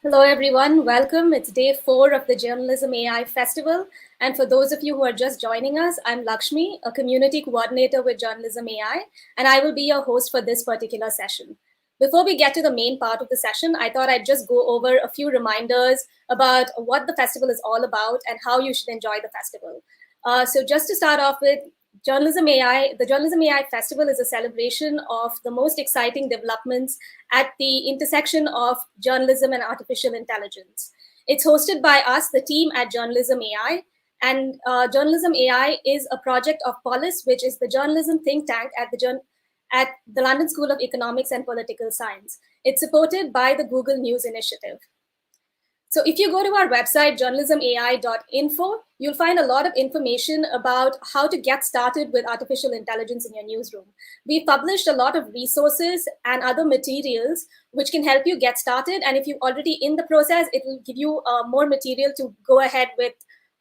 Hello, everyone. Welcome. It's day 4 of the Journalism AI Festival. And for those of you who are just joining us, I'm Lakshmi, a community coordinator with Journalism AI, and I will be your host for this particular session. Before we get to the main part of the session, I thought I'd just go over a few reminders about what the festival is all about and how you should enjoy the festival. So just to start off with, Journalism AI, the Journalism AI Festival is a celebration of the most exciting developments at the intersection of journalism and artificial intelligence. It's hosted by us, the team at Journalism AI, and Journalism AI is a project of Polis, which is the journalism think tank at the London School of Economics and Political Science. It's supported by the Google News Initiative. So if you go to our website, journalismai.info, you'll find a lot of information about how to get started with artificial intelligence in your newsroom. We've published a lot of resources and other materials which can help you get started. And if you're already in the process, it will give you more material to go ahead with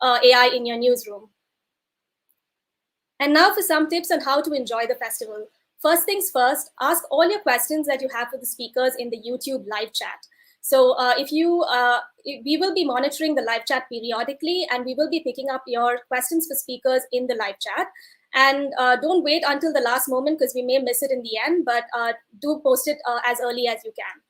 AI in your newsroom. And now for some tips on how to enjoy the festival. First things first, ask all your questions that you have for the speakers in the YouTube live chat. So we will be monitoring the live chat periodically, and we will be picking up your questions for speakers in the live chat. And don't wait until the last moment because we may miss it in the end, but do post it as early as you can.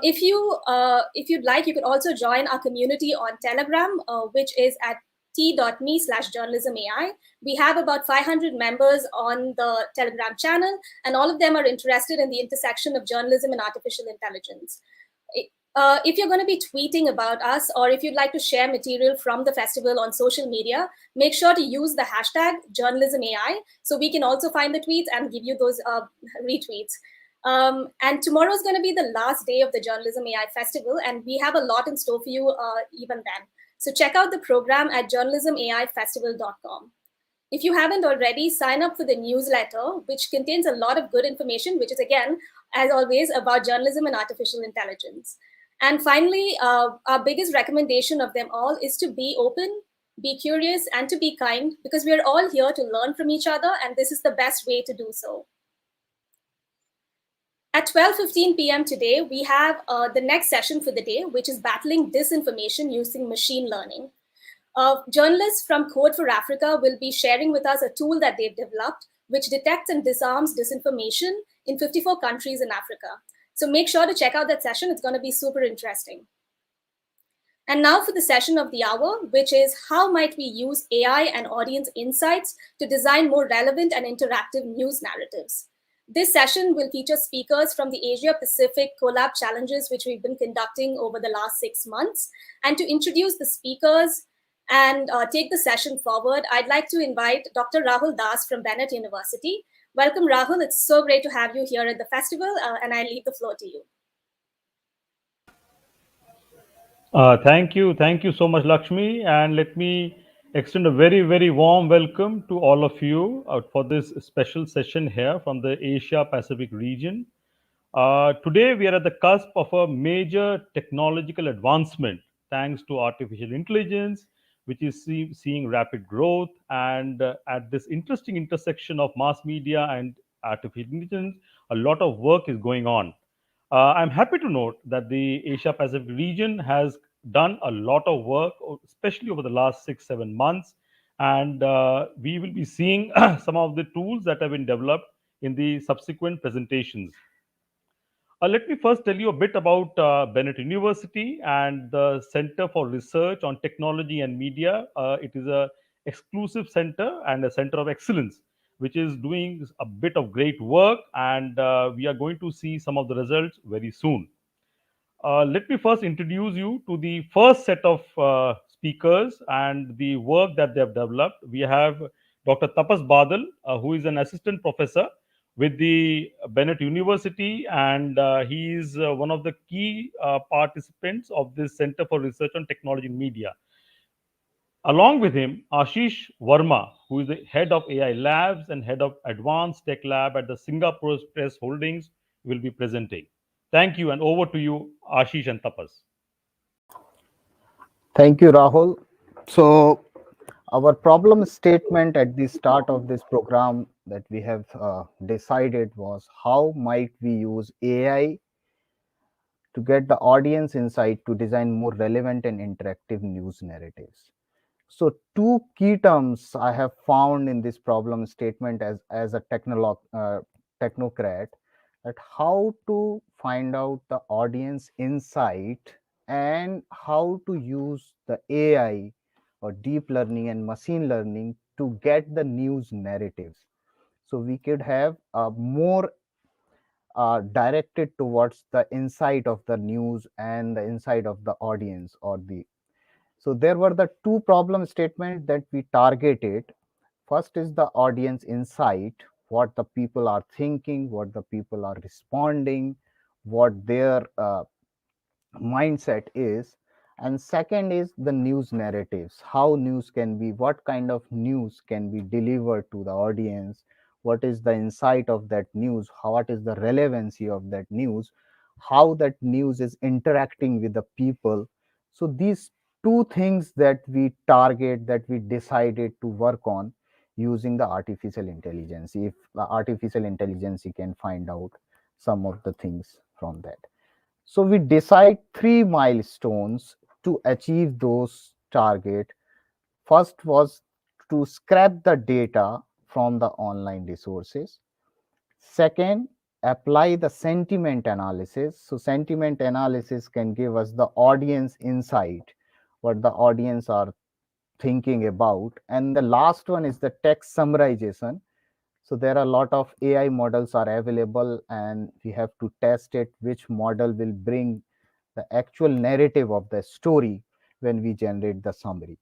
If you'd like, you could also join our community on Telegram, which is at t.me/journalismai. We have about 500 members on the Telegram channel, and all of them are interested in the intersection of journalism and artificial intelligence. If you're going to be tweeting about us, or if you'd like to share material from the festival on social media, make sure to use the hashtag journalismai so we can also find the tweets and give you those retweets. And tomorrow is going to be the last day of the Journalism AI Festival, and we have a lot in store for you even then. So check out the program at journalismaifestival.com. If you haven't already, sign up for the newsletter, which contains a lot of good information, which is, again, as always, about journalism and artificial intelligence. And finally, our biggest recommendation of them all is to be open, be curious, and to be kind, because we're all here to learn from each other, and this is the best way to do so. At 12:15 p.m. today, we have the next session for the day, which is battling disinformation using machine learning. Journalists from Code for Africa will be sharing with us a tool that they've developed, which detects and disarms disinformation in 54 countries in Africa. So make sure to check out that session. It's going to be super interesting. And now for the session of the hour, which is how might we use AI and audience insights to design more relevant and interactive news narratives. This session will feature speakers from the Asia Pacific Collab Challenges, which we've been conducting over the last 6 months. And to introduce the speakers and take the session forward, I'd like to invite Dr. Rahul Das from Bennett University. Welcome, Rahul. It's so great to have you here at the festival, and I leave the floor to you. Thank you. Thank you so much, Lakshmi. And let me extend a very, very warm welcome to all of you for this special session here from the Asia Pacific region. Today, we are at the cusp of a major technological advancement thanks to artificial intelligence, which is seeing rapid growth. And at this interesting intersection of mass media and artificial intelligence, a lot of work is going on. I'm happy to note that the Asia Pacific region has done a lot of work, especially over the last 6, 7 months. And we will be seeing some of the tools that have been developed in the subsequent presentations. Let me first tell you a bit about Bennett University and the Center for Research on Technology and Media. It is a exclusive center and a center of excellence, which is doing a bit of great work, and we are going to see some of the results very soon. Let me first introduce you to the first set of speakers and the work that they have developed. We have Dr. Tapas Badal, who is an assistant professor with the Bennett University, and he is one of the key participants of this Center for Research on Technology and Media. Along with him, Ashish Verma, who is the head of AI Labs and head of Advanced Tech Lab at the Singapore Press Holdings, will be presenting. Thank you, and over to you, Ashish and Tapas. Thank you, Rahul. So, our problem statement at the start of this program that we have decided was how might we use AI to get the audience insight to design more relevant and interactive news narratives. So two key terms I have found in this problem statement as a technocrat, that how to find out the audience insight and how to use the AI or deep learning and machine learning to get the news narratives. So we could have a more directed towards the insight of the news and the insight of the audience or the. So there were the two problem statements that we targeted. First is the audience insight, what the people are thinking, what the people are responding, what their mindset is. And second is the news narratives, how news can be, what kind of news can be delivered to the audience, what is the insight of that news, what is the relevancy of that news, how that news is interacting with the people. So these two things that we target, that we decided to work on using the artificial intelligence, if the artificial intelligence can find out some of the things from that. So we decide three milestones to achieve those target. First was to scrap the data from the online resources. Second, apply the sentiment analysis. So sentiment analysis can give us the audience insight, what the audience are thinking about. And the last one is the text summarization. So there are a lot of AI models are available, and we have to test it which model will bring the actual narrative of the story when we generate the summary,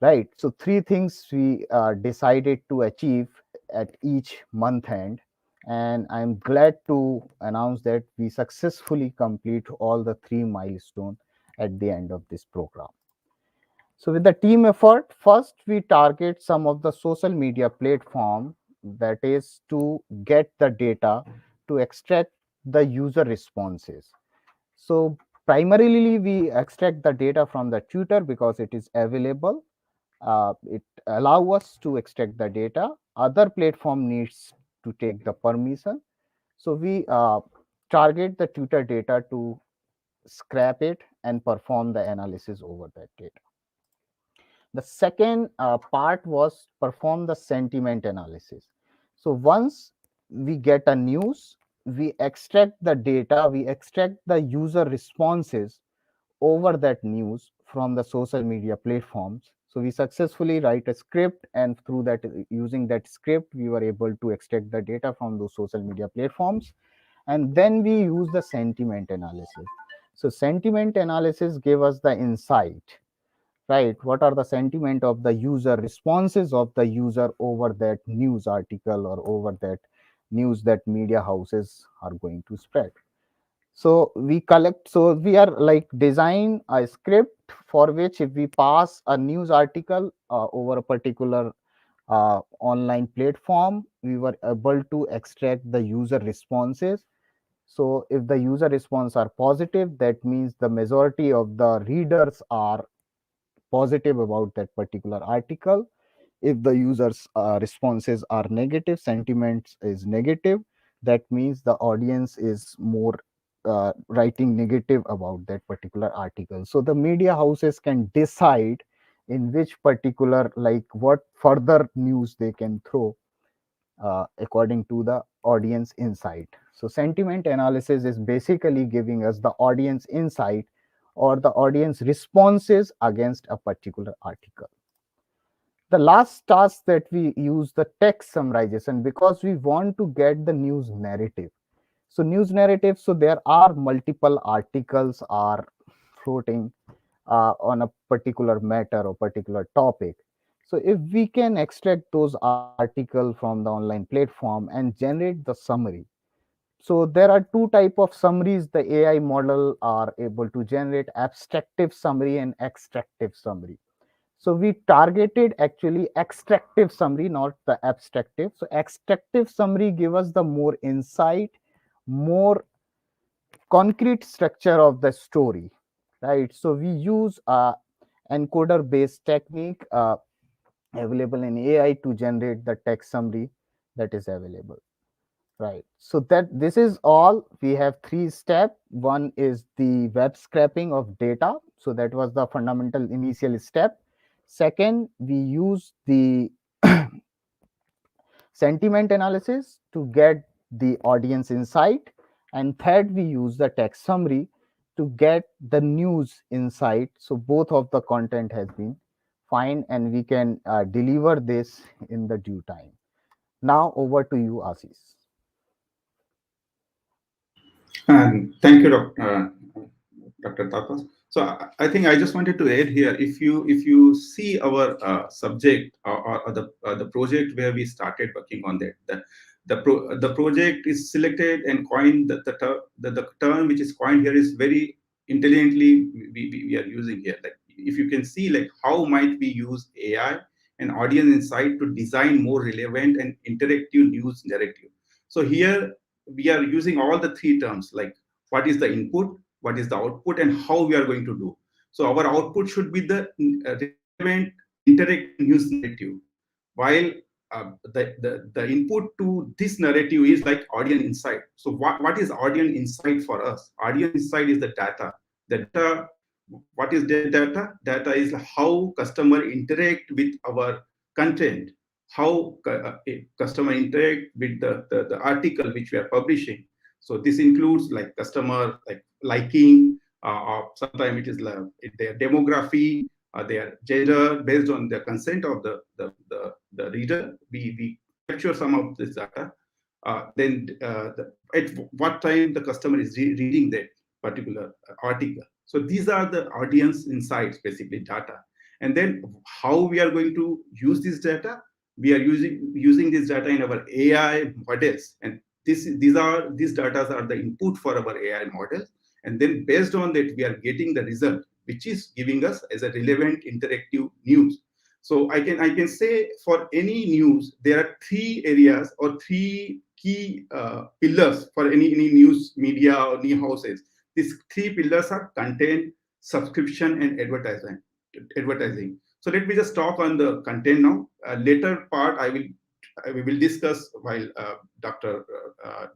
right? So three things we decided to achieve at each month end, and I'm glad to announce that we successfully complete all the three milestones at the end of this program. So with the team effort, first we target some of the social media platform, that is to get the data to extract the user responses. So primarily we extract the data from the Twitter because it is available. It allow us to extract the data. Other platform needs to take the permission. So we target the Twitter data to scrap it and perform the analysis over that data. The second part was perform the sentiment analysis. So once we get a news, we extract the data, we extract the user responses over that news from the social media platforms. So we successfully write a script, and through that, using that script, we were able to extract the data from those social media platforms. And then we use the sentiment analysis. So sentiment analysis gave us the insight, right? What are the sentiment of the user, responses of the user over that news article or over that news that media houses are going to spread. So we collect, so we are like design a script for which if we pass a news article over a particular online platform, we were able to extract the user responses. So if the user response are positive, that means the majority of the readers are positive about that particular article. If the users responses are negative, sentiments is negative, that means the audience is more writing negative about that particular article. So the media houses can decide in which particular, like what further news they can throw according to the audience insight. So sentiment analysis is basically giving us the audience insight or the audience responses against a particular article. The last task that we use the text summarization, because we want to get the news narrative. So news narrative, so there are multiple articles are floating on a particular matter or particular topic. So if we can extract those articles from the online platform and generate the summary. So there are two type of summaries the AI model are able to generate: abstractive summary and extractive summary. So we targeted actually extractive summary, not the abstractive. So extractive summary give us the more insight, more concrete structure of the story, right? So we use a encoder based technique available in AI to generate the text summary that is available. Right. So that this is all. We have three steps. One is the web scraping of data. So that was the fundamental initial step. Second, we use the sentiment analysis to get the audience insight. And third, we use the text summary to get the news insight. So both of the content has been fine, and we can deliver this in the due time. Now over to you, Ashish. And thank you, Dr. Tapas. So I think I just wanted to add here, if you see our subject, or the project where we started working on that, the project is selected and coined, the term which is coined here is very intelligently we are using here. Like, if you can see, like, how might we use AI and audience insight to design more relevant and interactive news narrative. So here we are using all the three terms, like what is the input, what is the output, and how we are going to do. So our output should be the relevant interactive news narrative, while the input to this narrative is like audience insight. So what is audience insight for us? Audience insight is the data. The data, what is the data? Data is how customer interact with our content, how a customer interact with the article which we are publishing. So this includes like customer like liking, or sometimes it is like their demography, their gender, based on the consent of the reader. We capture some of this data. At what time the customer is reading that particular article. So these are the audience insights, basically data. And then how we are going to use this data? We are using this data in our AI models, and these data are the input for our AI models. And then based on that, we are getting the result, which is giving us as a relevant interactive news. So I can say for any news, there are three areas or three key pillars for any news media or new houses. These three pillars are content, subscription, and advertising. So let me just talk on the content now. Later part, we will discuss while Dr.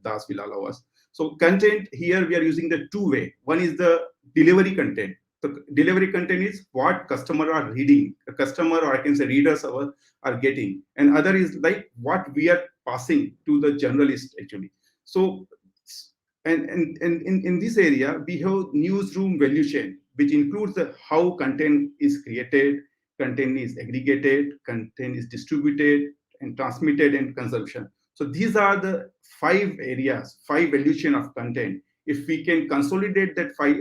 Das will allow us. So content here, we are using the two way. One is the delivery content. The delivery content is what customer are reading, the customer, or I can say readers are getting, and other is like what we are passing to the journalist actually. So and in this area we have newsroom value chain, which includes the how content is created, content is aggregated, content is distributed and transmitted, and consumption. So these are the five areas, five value chain of content. If we can consolidate that five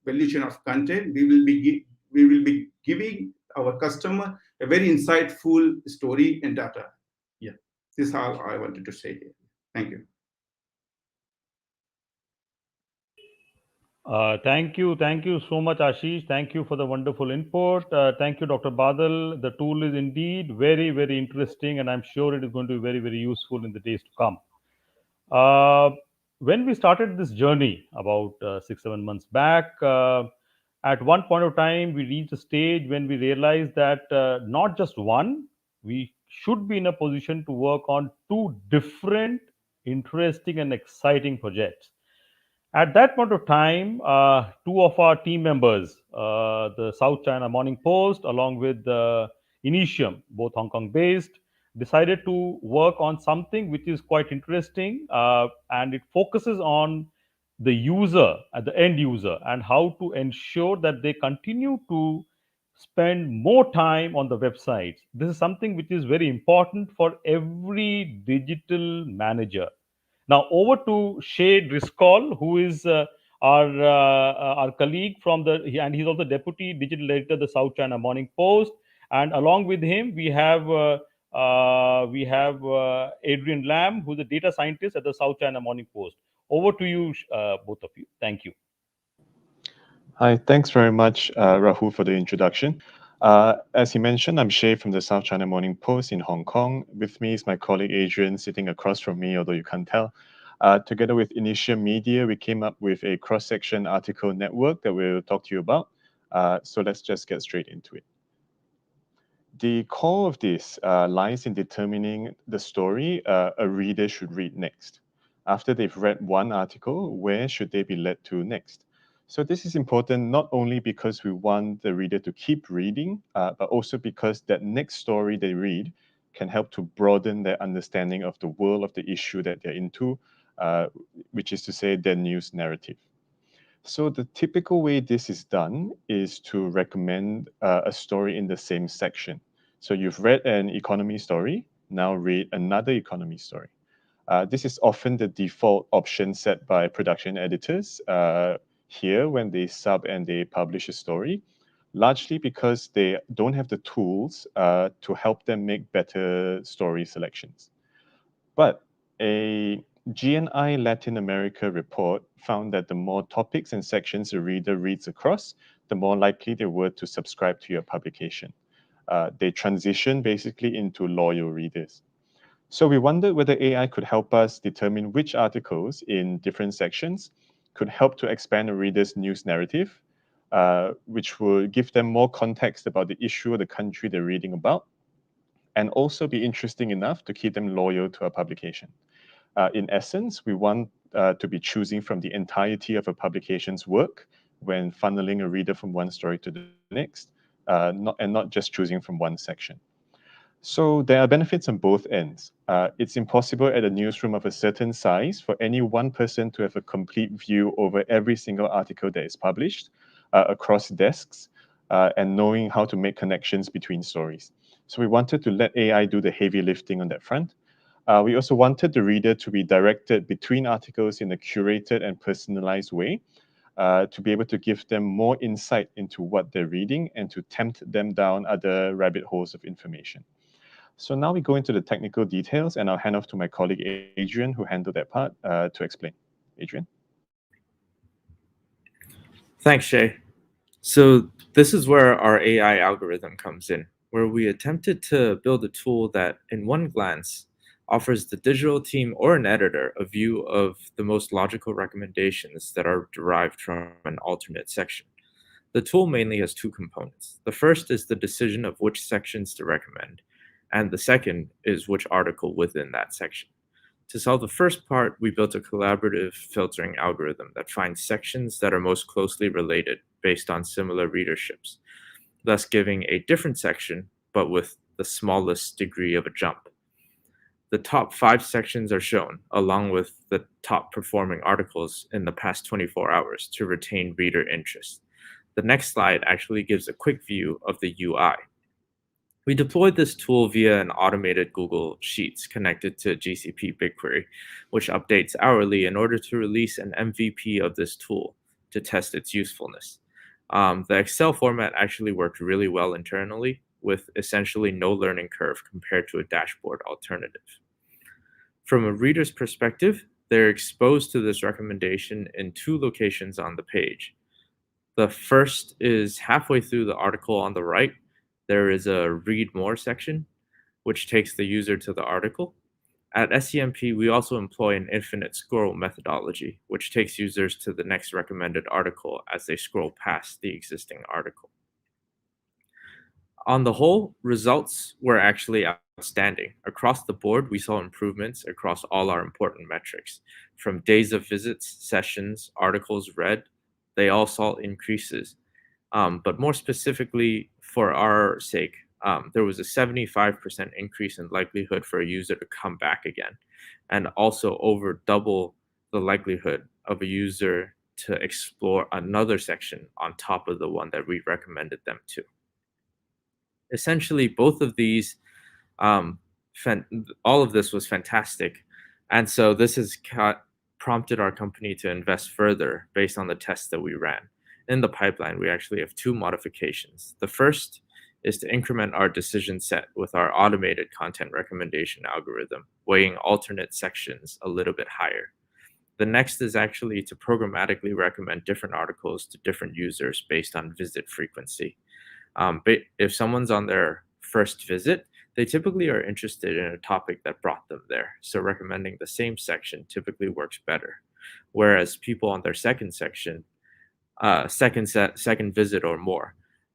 value chain of content, we will be giving our customer a very insightful story and data. Yeah, this is all I wanted to say here. Thank you. Thank you so much, Ashish. Thank you for the wonderful input. Thank you, Dr. Badal. The tool is indeed very, very interesting, and I'm sure it is going to be very, very useful in the days to come. Uh, when we started this journey about 6, 7 months back, at one point of time, we reached a stage when we realized that not just one, we should be in a position to work on two different, interesting, and exciting projects. At that point of time, two of our team members, the South China Morning Post, along with Initium, both Hong Kong based, decided to work on something which is quite interesting, and it focuses on the user, at the end user, and how to ensure that they continue to spend more time on the websites. This is something which is very important for every digital manager. Now over to Shea Driscoll, who is our colleague from and he's also deputy digital editor of the South China Morning Post. And along with him, we have Adrian Lamb, who's a data scientist at the South China Morning Post. Over to you, both of you. Thank you. Hi, thanks very much, Rahul, for the introduction. As he mentioned, I'm Shea from the South China Morning Post in Hong Kong. With me is my colleague Adrian, sitting across from me, although you can't tell. Together with Initium Media, we came up with a cross-section article network that we'll talk to you about. So let's just get straight into it. The core of this lies in determining the story a reader should read next. After they've read one article, where should they be led to next? So this is important not only because we want the reader to keep reading, but also because that next story they read can help to broaden their understanding of the world of the issue that they're into, which is to say their news narrative. So the typical way this is done is to recommend a story in the same section. So you've read an economy story, now read another economy story. This is often the default option set by production editors here when they sub and they publish a story, largely because they don't have the tools to help them make better story selections. But a GNI Latin America report found that the more topics and sections a reader reads across, the more likely they were to subscribe to your publication. They transition basically into loyal readers. So we wondered whether AI could help us determine which articles in different sections could help to expand a reader's news narrative, which will give them more context about the issue or the country they're reading about, and also be interesting enough to keep them loyal to our publication. In essence, we want to be choosing from the entirety of a publication's work when funneling a reader from one story to the next, not just choosing from one section. So there are benefits on both ends. It's impossible at a newsroom of a certain size for any one person to have a complete view over every single article that is published across desks and knowing how to make connections between stories. So we wanted to let AI do the heavy lifting on that front. We also wanted the reader to be directed between articles in a curated and personalized way to be able to give them more insight into what they're reading and to tempt them down other rabbit holes of information. So now we go into the technical details, and I'll hand off to my colleague Adrian, who handled that part, to explain. Adrian? Thanks, Shea. So this is where our AI algorithm comes in, where we attempted to build a tool that, in one glance, offers the digital team or an editor a view of the most logical recommendations that are derived from an alternate section. The tool mainly has two components. The first is the decision of which sections to recommend, and the second is which article within that section. To solve the first part, we built a collaborative filtering algorithm that finds sections that are most closely related based on similar readerships, thus giving a different section, but with the smallest degree of a jump. The top 5 sections are shown, along with the top performing articles in the past 24 hours to retain reader interest. The next slide actually gives a quick view of the UI. We deployed this tool via an automated Google Sheets connected to GCP BigQuery, which updates hourly in order to release an MVP of this tool to test its usefulness. The Excel format actually worked really well internally, with essentially no learning curve compared to a dashboard alternative. From a reader's perspective, they're exposed to this recommendation in 2 locations on the page. The first is halfway through the article on the right. There is a read more section, which takes the user to the article. At SCMP, we also employ an infinite scroll methodology, which takes users to the next recommended article as they scroll past the existing article. On the whole, results were actually outstanding. Across the board, we saw improvements across all our important metrics. From days of visits, sessions, articles read, they all saw increases. But more specifically, for our sake, there was a 75% increase in likelihood for a user to come back again, and also over double the likelihood of a user to explore another section on top of the one that we recommended them to. Essentially, both of these, all of this was fantastic. And so this has prompted our company to invest further based on the tests that we ran. In the pipeline, we actually have 2 modifications. The first is to increment our decision set with our automated content recommendation algorithm, weighing alternate sections a little bit higher. The next is actually to programmatically recommend different articles to different users based on visit frequency. If someone's on their first visit, they typically are interested in a topic that brought them there. So recommending the same section typically works better. Whereas people on their second section, second visit or more,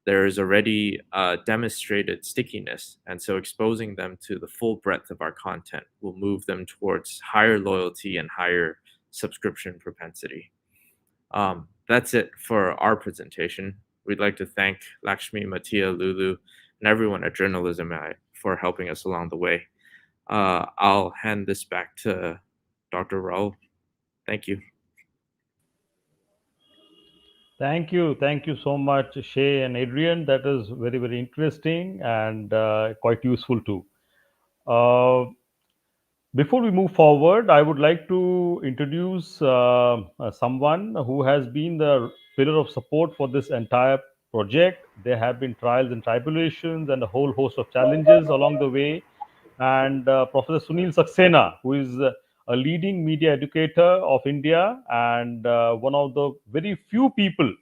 there is already demonstrated stickiness. And so exposing them to the full breadth of our content will move them towards higher loyalty and higher subscription propensity. That's it for our presentation. We'd like to thank Lakshmi, Mattia, Lulu, and everyone at Journalism AI for helping us along the way. I'll hand this back to Dr. Raul. Thank you. Thank you so much, Shea and Adrian. That is very, very interesting and quite useful too. Before we move forward, I would like to introduce someone who has been the pillar of support for this entire project. There have been trials and tribulations and a whole host of challenges along the way. And Professor Sunil Saxena, who is a leading media educator of India and one of the very few people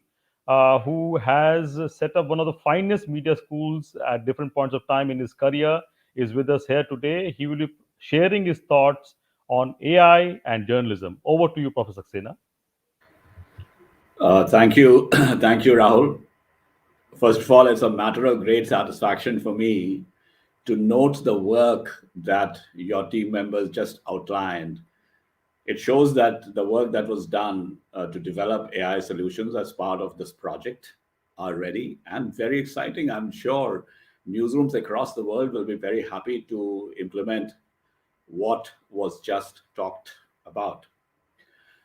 who has set up one of the finest media schools at different points of time in his career, is with us here today. He will be sharing his thoughts on AI and journalism. Over to you, Professor Saxena. Thank you. Thank you, Rahul. First of all, it's a matter of great satisfaction for me to note the work that your team members just outlined. It shows that the work that was done to develop AI solutions as part of this project are ready and very exciting. I'm sure newsrooms across the world will be very happy to implement what was just talked about.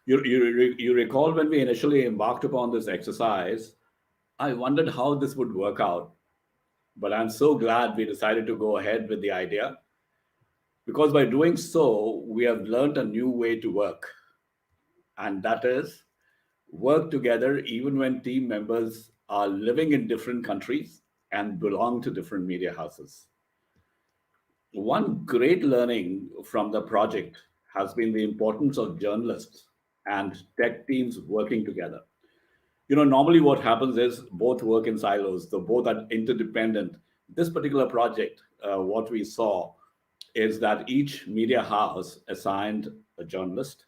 You recall when we initially embarked upon this exercise, I wondered how this would work out. But I'm so glad we decided to go ahead with the idea, because by doing so, we have learned a new way to work. And that is work together even when team members are living in different countries and belong to different media houses. One great learning from the project has been the importance of journalists and tech teams working together. Normally what happens is both work in silos, so both are interdependent. This particular project, what we saw is that each media house assigned a journalist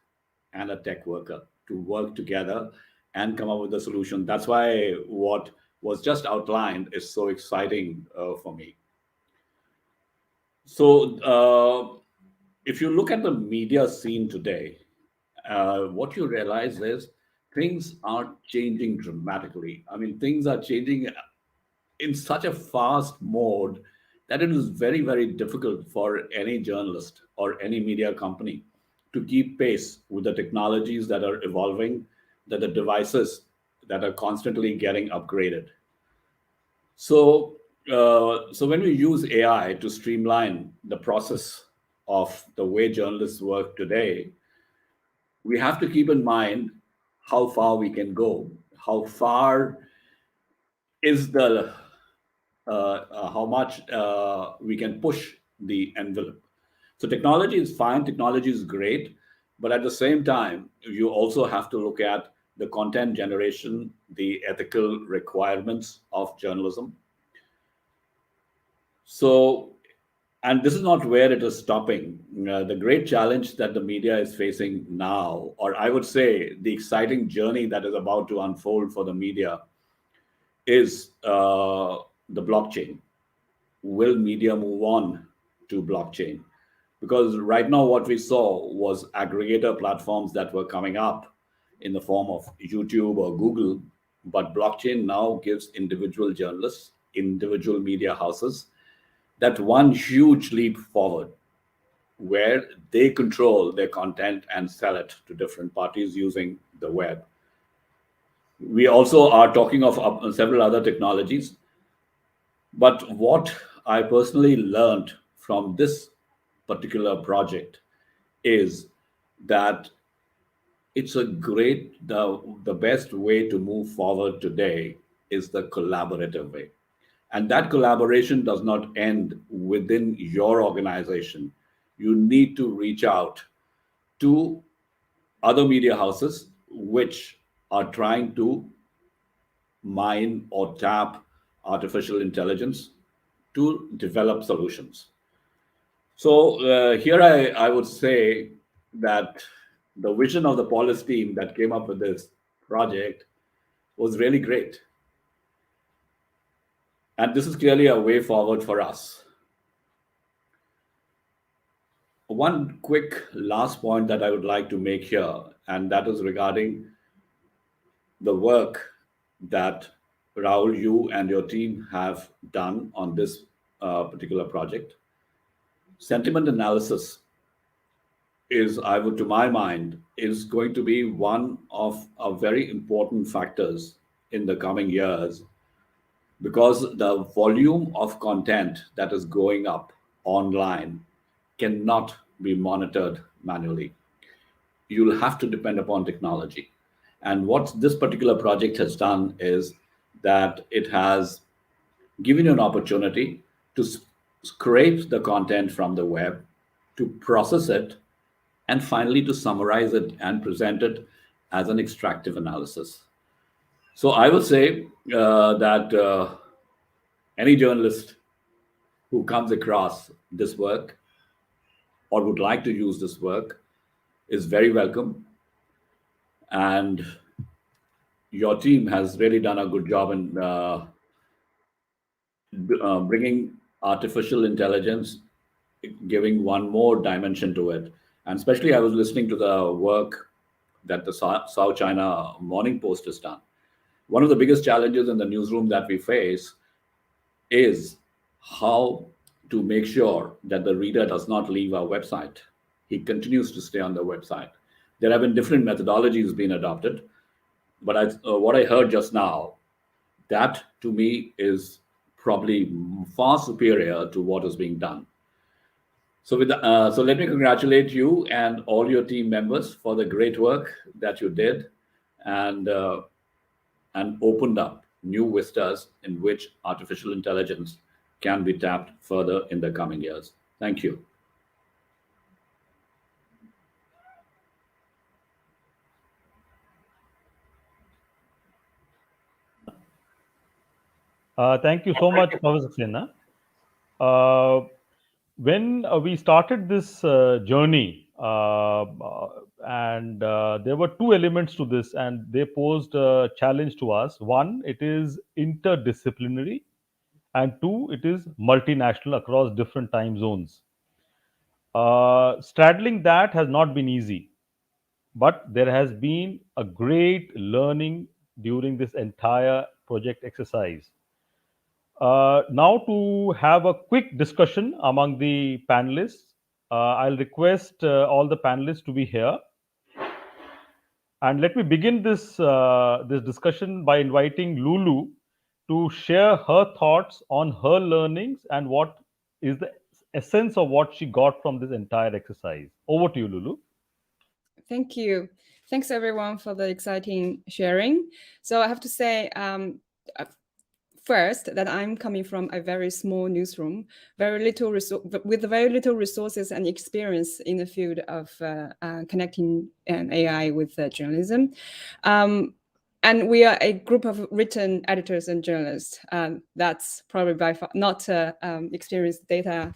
and a tech worker to work together and come up with a solution. That's why what was just outlined is so exciting for me. So if you look at the media scene today, what you realize is things are changing dramatically. I mean, things are changing in such a fast mode that it is very, very difficult for any journalist or any media company to keep pace with the technologies that are evolving, that the devices that are constantly getting upgraded. So when we use AI to streamline the process of the way journalists work today, we have to keep in mind how far we can go, how far is the how much we can push the envelope. So technology is fine, technology is great, but at the same time, you also have to look at the content generation, the ethical requirements of journalism. So, and this is not where it is stopping. The great challenge that the media is facing now, or I would say the exciting journey that is about to unfold for the media, is the blockchain. Will media move on to blockchain? Because right now what we saw was aggregator platforms that were coming up in the form of YouTube or Google, but blockchain now gives individual journalists, individual media houses, that one huge leap forward where they control their content and sell it to different parties using the web. We also are talking of several other technologies. But what I personally learned from this particular project is that it's a great, the best way to move forward today is the collaborative way. And that collaboration does not end within your organization. You need to reach out to other media houses which are trying to mine or tap artificial intelligence to develop solutions. So here I would say that the vision of the policy team that came up with this project was really great. And this is clearly a way forward for us. One quick last point that I would like to make here, and that is regarding the work that Rahul, you and your team have done on this particular project. Sentiment analysis is, I would, to my mind, is going to be one of our very important factors in the coming years, because the volume of content that is going up online cannot be monitored manually. You'll have to depend upon technology. And what this particular project has done is that it has given you an opportunity to scrape the content from the web, to process it, and finally to summarize it and present it as an extractive analysis. So I will say that any journalist who comes across this work or would like to use this work is very welcome. And your team has really done a good job in bringing artificial intelligence, giving one more dimension to it. And especially, I was listening to the work that the South China Morning Post has done. One of the biggest challenges in the newsroom that we face is how to make sure that the reader does not leave our website. He continues to stay on the website. There have been different methodologies being adopted, but what I heard just now, that to me is probably far superior to what is being done. So let me congratulate you and all your team members for the great work that you did, and opened up new vistas in which artificial intelligence can be tapped further in the coming years. Thank you. Thank you so much, Professor Saxena. When we started this journey, and there were two elements to this, and they posed a challenge to us. One, it is interdisciplinary, and two, it is multinational across different time zones. Straddling that has not been easy, but there has been a great learning during this entire project exercise. Now, to have a quick discussion among the panelists, I'll request all the panelists to be here. And let me begin this discussion by inviting Lulu to share her thoughts on her learnings and what is the essence of what she got from this entire exercise. Over to you, Lulu. Thank you. Thanks, everyone, for the exciting sharing. So I have to say, first, that I'm coming from a very small newsroom, with very little resources and experience in the field of connecting AI with journalism. And we are a group of written editors and journalists. That's probably by far not experienced data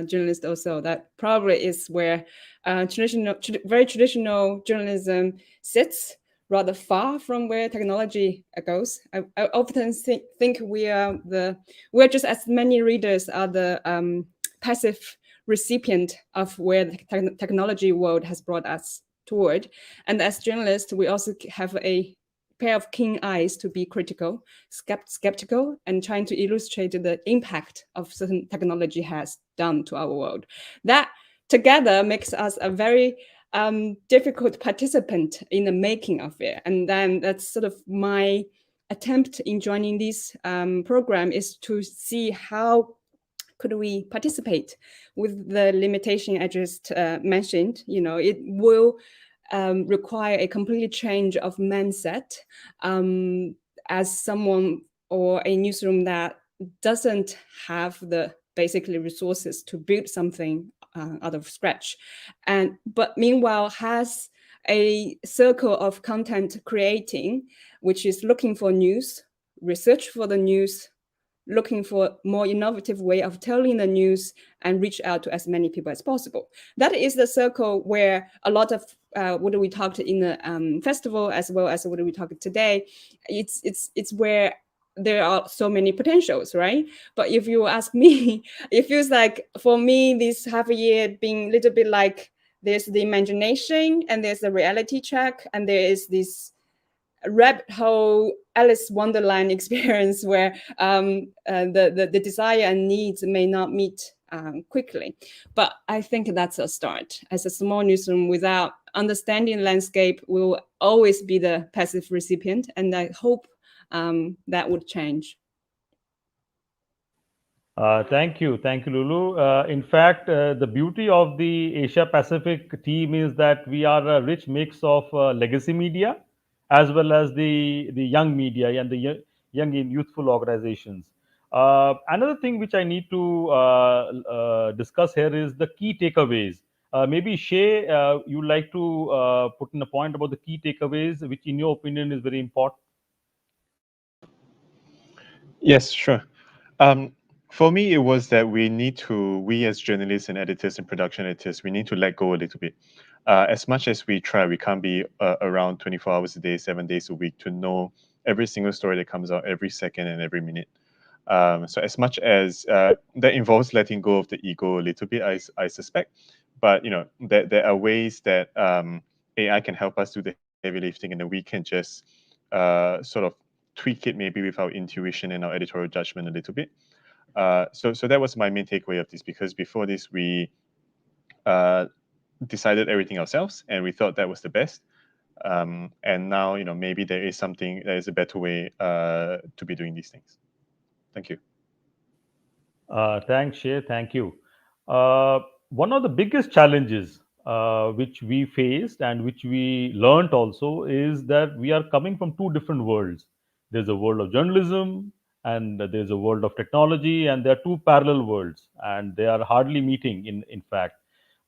journalist also. That probably is where very traditional journalism sits, rather far from where technology goes. I often think we're just as many readers are the passive recipient of where the technology world has brought us toward. And as journalists, we also have a pair of keen eyes to be critical, skeptical, and trying to illustrate the impact of certain technology has done to our world. That together makes us a very difficult participant in the making of it. And then that's sort of my attempt in joining this program, is to see how could we participate with the limitation I just mentioned. It will require a complete change of mindset as someone or a newsroom that doesn't have the basically resources to build something out of scratch, but meanwhile has a circle of content creating, which is looking for news, research for the news, looking for more innovative way of telling the news, and reach out to as many people as possible. That is the circle where a lot of what we talked in the festival, as well as what we talked today. It's where there are so many potentials, right? But if you ask me, it feels like for me, this half a year being a little bit like there's the imagination and there's the reality check and there is this rabbit hole Alice Wonderland experience where the desire and needs may not meet quickly. But I think that's a start. As a small newsroom, without understanding landscape, we will always be the passive recipient. And I hope that would change. Thank you, Lulu. In fact, the beauty of the Asia Pacific team is that we are a rich mix of legacy media as well as the young media and the young and youthful organizations. Another thing which I need to discuss here is the key takeaways. Maybe Shea, you'd like to put in a point about the key takeaways, which in your opinion is very important. Yes, sure. For me, it was that we as journalists and editors and production editors, we need to let go a little bit. As much as we try, we can't be around 24 hours a day, 7 days a week to know every single story that comes out every second and every minute. So as much as that involves letting go of the ego a little bit, I suspect, but there are ways that AI can help us do the heavy lifting, and then we can just sort of tweak it maybe with our intuition and our editorial judgment a little bit. So that was my main takeaway of this, because before this we decided everything ourselves and we thought that was the best. And now maybe there is a better way to be doing these things. Thank you. Thanks, Shea. Thank you. One of the biggest challenges which we faced and which we learnt also is that we are coming from two different worlds. There's a world of journalism and there's a world of technology, and there are two parallel worlds, and they are hardly meeting in fact.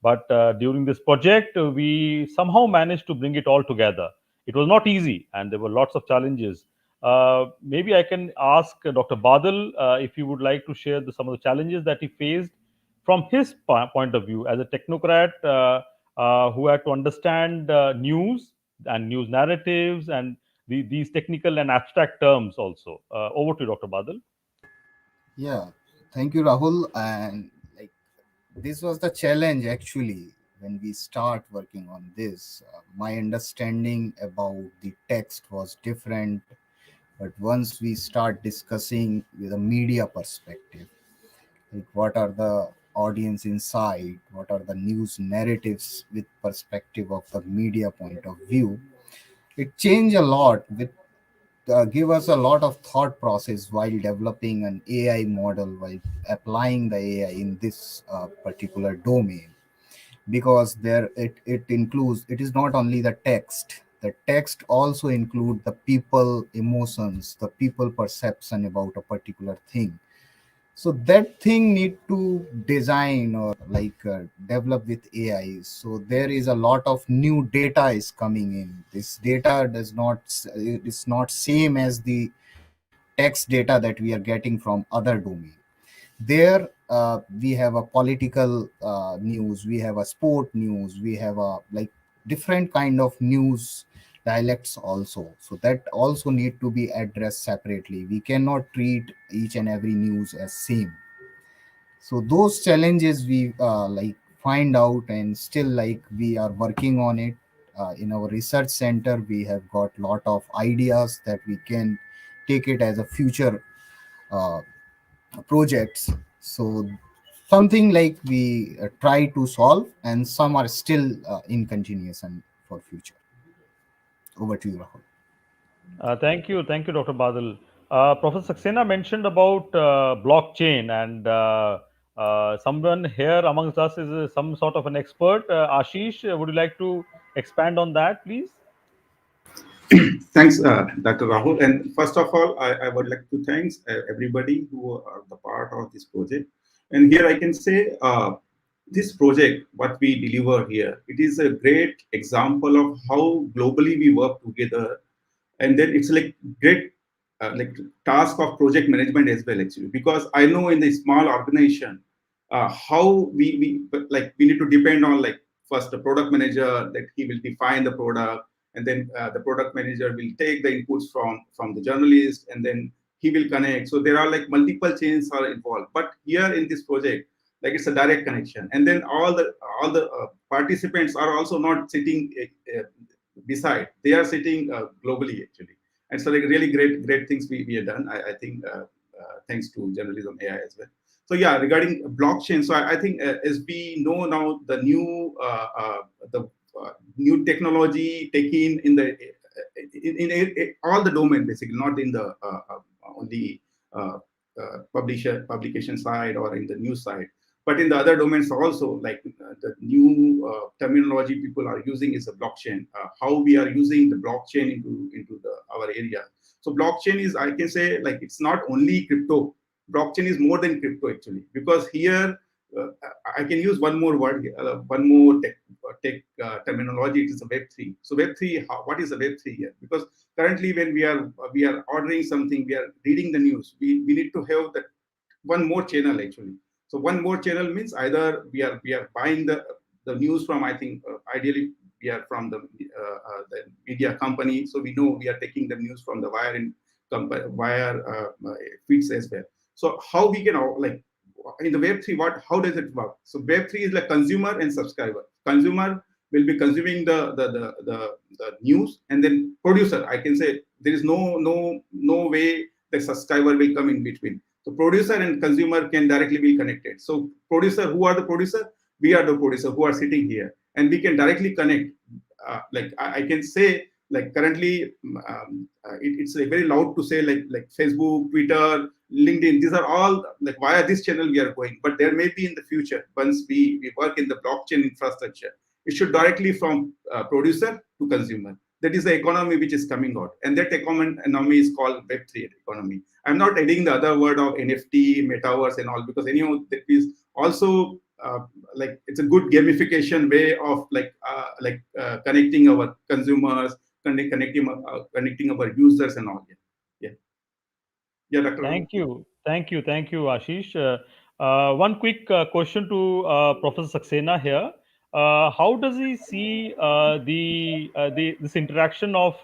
But during this project, we somehow managed to bring it all together. It was not easy, and there were lots of challenges. Maybe I can ask Dr. Badal if he would like to share some of the challenges that he faced from his point of view as a technocrat who had to understand news and news narratives and these technical and abstract terms also. Over to you, Dr. Badal. Yeah, thank you, Rahul. And like this was the challenge actually when we start working on this. My understanding about the text was different, but once we start discussing with a media perspective, like what are the audience inside, what are the news narratives with perspective of the media point of view, it changed a lot with give us a lot of thought process while developing an AI model, while applying the AI in this particular domain. Because it includes, it is not only the text also include the people emotions, the people perception about a particular thing. So that thing need to design or develop with AI. So there is a lot of new data is coming in. This data it's not same as the text data that we are getting from other domain. There we have a political news, we have a sport news, we have a different kind of news dialects also, so that also need to be addressed separately. We cannot treat each and every news as same. So those challenges we find out, and still we are working on it. In our research center we have got lot of ideas that we can take it as a future uh, projects. So something like we try to solve, and some are still in continuation for future. Over to you, Rahul. Thank you, Dr. Badal. Professor Saxena mentioned about blockchain, and someone here amongst us is some sort of an expert. Ashish, would you like to expand on that, please? Thanks, Dr. Rahul. And first of all, I would like to thank everybody who are the part of this project. And here I can say this project, what we deliver here, it is a great example of how globally we work together. And then it's like great task of project management as well, actually, because I know in the small organization how we need to depend on first the product manager, that he will define the product, and then the product manager will take the inputs from the journalist, and then he will connect. So there are like multiple chains are involved. But here in this project, like it's a direct connection, and then all the participants are also not sitting beside; they are sitting globally actually. And so like really great things we have done. I think thanks to journalism AI as well. So yeah, regarding blockchain, so I think as we know now, the new technology taken in the in all the domain basically, not in the only publication side or in the news side, but in the other domains also, like the new terminology people are using is a blockchain. How we are using the blockchain into our area. So blockchain is, I can say, like it's not only crypto. Blockchain is more than crypto actually, because here uh, I can use one more word, one more tech terminology. It is a Web3. So Web3, what is a Web3 here? Because currently when we are ordering something, we are reading the news. We need to have that one more channel actually. So one more channel means either we are buying the news from, I think ideally we are from the media company, so we know we are taking the news from the wire feeds as well. So how we can like in the Web3, how does it work? So Web3 is like consumer and subscriber. Consumer will be consuming the news, and then producer, I can say there is no way the subscriber will come in between. So producer and consumer can directly be connected. So producer, who are the producer? We are the producer who are sitting here, and we can directly connect. Like I can say, like currently, it's like very loud to say like Facebook, Twitter, LinkedIn. These are all like via this channel we are going. But there may be in the future, once we work in the blockchain infrastructure, it should directly from producer to consumer. That is the economy which is coming out, and that economy is called Web3 economy. I'm not adding the other word of NFT, metaverse, and all, because anyhow that is also like it's a good gamification way of connecting our consumers, connecting our users and all. Yeah, yeah, Dr. Raman. Thank you, Ashish. One quick question to Professor Saxena here. How does he see the this interaction of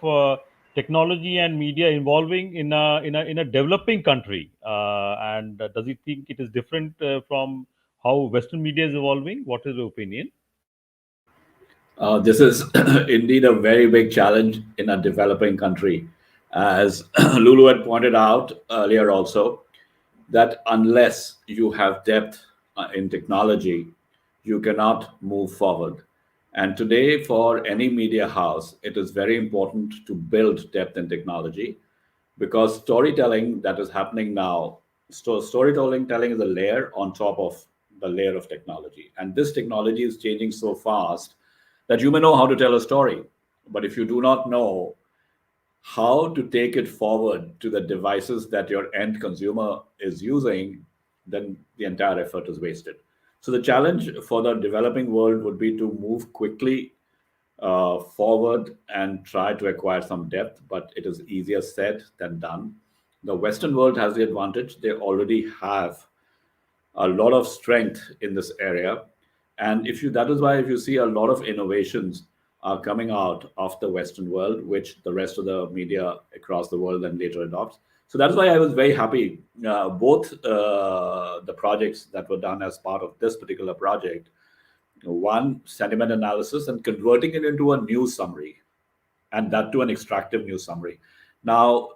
technology and media evolving in a developing country? And does he think it is different from how Western media is evolving? What is your opinion? This is indeed a very big challenge in a developing country. As Lulu had pointed out earlier, also, that unless you have depth in technology, you cannot move forward. And today, for any media house, it is very important to build depth in technology, because storytelling that is happening now, storytelling telling is a layer on top of the layer of technology. And this technology is changing so fast that you may know how to tell a story. But if you do not know how to take it forward to the devices that your end consumer is using, then the entire effort is wasted. So the challenge for the developing world would be to move quickly forward and try to acquire some depth, but it is easier said than done. The Western world has the advantage; they already have a lot of strength in this area. And if you that is why if you see a lot of innovations are coming out of the Western world, which the rest of the media across the world then later adopts. So that's why I was very happy. Both the projects that were done as part of this particular project, one sentiment analysis and converting it into a news summary, and that to an extractive news summary. Now,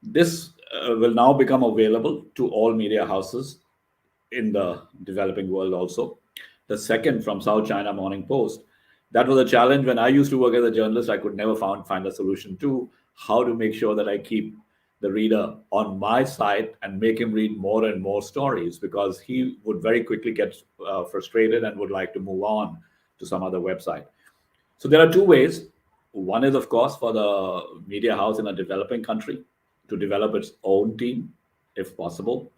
this will now become available to all media houses in the developing world also. The second, from South China Morning Post, that was a challenge when I used to work as a journalist. I could never find a solution to how to make sure that I keep the reader on my side and make him read more and more stories, because he would very quickly get frustrated and would like to move on to some other website. So there are two ways. One is, of course, for the media house in a developing country to develop its own team, if possible.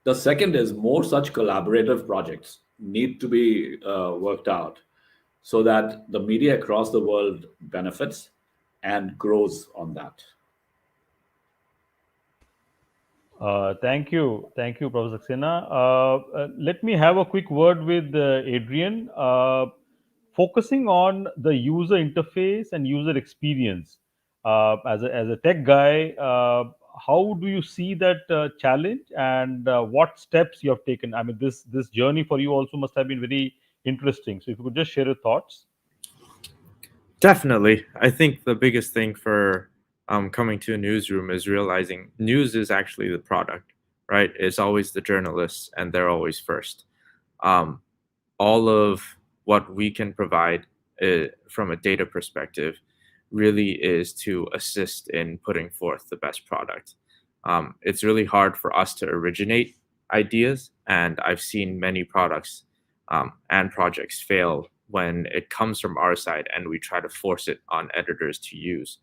The second is more such collaborative projects need to be worked out so that the media across the world benefits and grows on that. Thank you, Professor Saxena. Let me have a quick word with Adrian. Focusing on the user interface and user experience. As a tech guy, how do you see that challenge, and what steps you have taken? I mean, this journey for you also must have been very interesting. So if you could just share your thoughts. Definitely. I think the biggest thing for coming to a newsroom is realizing news is actually the product, right? It's always the journalists, and they're always first. Um, all of what we can provide from a data perspective really is to assist in putting forth the best product. It's really hard for us to originate ideas, and I've seen many products and projects fail when it comes from our side and we try to force it on editors to use.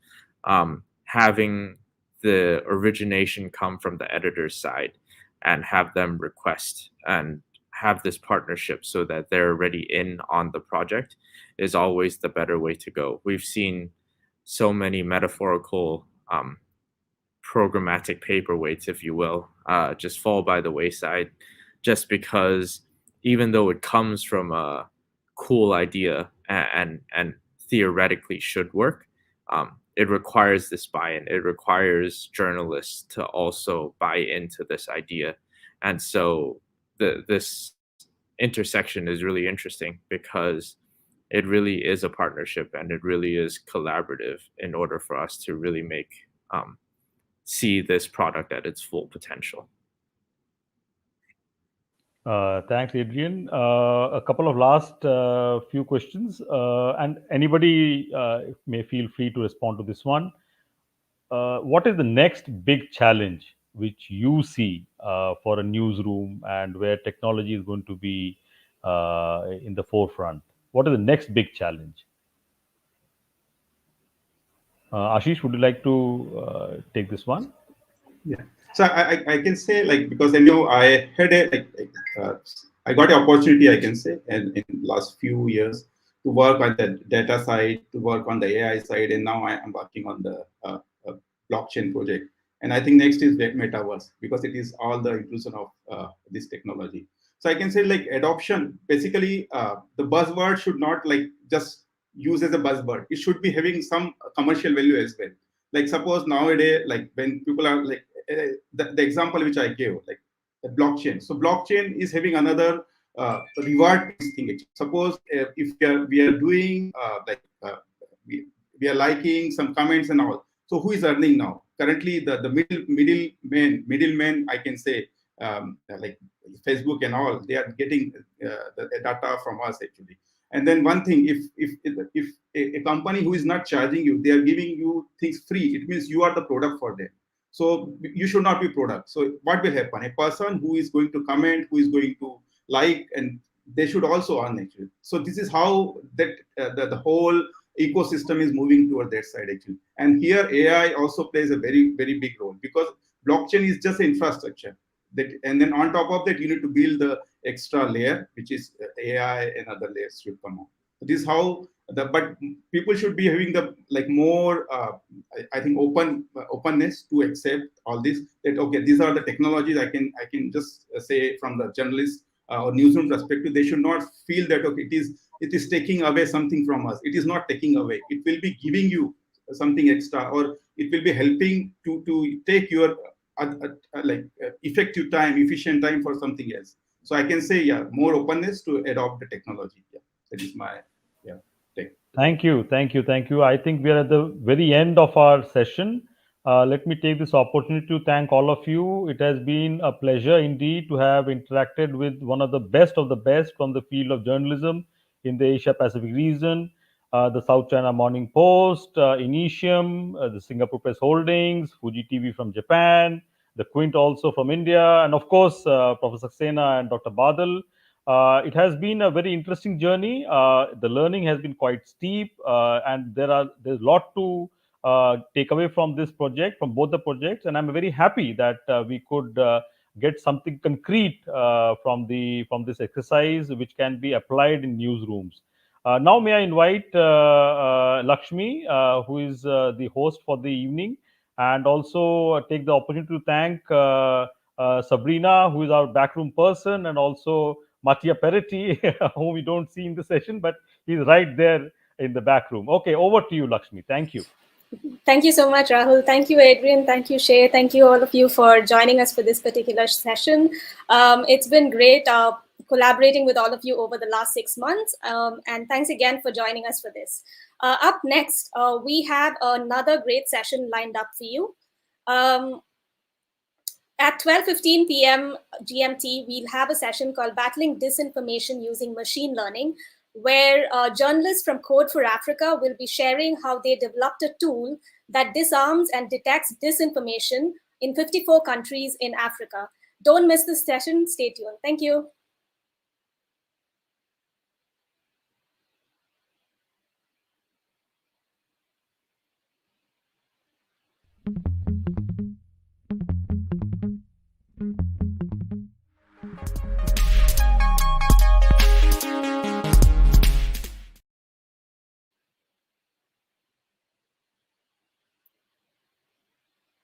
Having the origination come from the editor's side and have them request and have this partnership so that they're already in on the project is always the better way to go. We've seen so many metaphorical programmatic paperweights, if you will, just fall by the wayside just because even though it comes from a cool idea and theoretically should work, it requires this buy-in. It requires journalists to also buy into this idea. And so this intersection is really interesting because it really is a partnership and it really is collaborative in order for us to really make see this product at its full potential. Thanks, Adrian. A couple of last few questions, and anybody may feel free to respond to this one. What is the next big challenge which you see for a newsroom, and where technology is going to be in the forefront? What is the next big challenge? Ashish, would you like to take this one? Yeah. So I can say, like, because I know I had I got an opportunity, I can say, and in last few years to work on the data side, to work on the AI side, and now I am working on the blockchain project. And I think next is metaverse, because it is all the inclusion of this technology. So I can say, like, adoption, basically the buzzword should not like just use as a buzzword. It should be having some commercial value as well. Like, suppose nowadays, like when people are like the example which I gave, like the blockchain. So blockchain is having another reward thing. Suppose if we are doing we are liking some comments and all. So who is earning now? Currently, the middleman, I can say, like Facebook and all, they are getting the data from us actually. And then one thing, if a company who is not charging you, they are giving you things free, it means you are the product for them. So you should not be product. So what will happen? A person who is going to comment, who is going to like, and they should also earn actually. So this is how that the whole ecosystem is moving toward that side actually. And here AI also plays a very, very big role, because blockchain is just an infrastructure. That, and then on top of that, you need to build the extra layer, which is AI and other layers should come out. So this is how but people should be having the like more I think openness to accept all this, that okay, these are the technologies. I can just say from the journalist or newsroom perspective, they should not feel that okay, it is taking away something from us. It is not taking away. It will be giving you something extra, or it will be helping to take your effective time, efficient time for something else. So I can say, yeah, more openness to adopt the technology. Yeah, that is my take. Thank you, thank you, thank you. I think we are at the very end of our session. Let me take this opportunity to thank all of you. It has been a pleasure indeed to have interacted with one of the best from the field of journalism in the Asia Pacific region. The South China Morning Post, Initium, the Singapore Press Holdings, Fuji TV from Japan, the Quint also from India, and of course, Professor Saxena and Dr. Badal. It has been a very interesting journey. The learning has been quite steep, and there's a lot to take away from this project, from both the projects. And I'm very happy that we could get something concrete from this exercise, which can be applied in newsrooms. Now, may I invite Lakshmi, who is the host for the evening, and also take the opportunity to thank Sabrina, who is our backroom person, and also Mattia Peretti, whom we don't see in the session, but he's right there in the back room. Okay, over to you, Lakshmi. Thank you. Thank you so much, Rahul. Thank you, Adrian. Thank you, Shea. Thank you, all of you, for joining us for this particular session. It's been great collaborating with all of you over the last 6 months. And thanks again for joining us for this. Up next, we have another great session lined up for you. At 12:15 p.m. GMT, we'll have a session called Battling Disinformation Using Machine Learning, where journalists from Code for Africa will be sharing how they developed a tool that disarms and detects disinformation in 54 countries in Africa. Don't miss this session. Stay tuned. Thank you.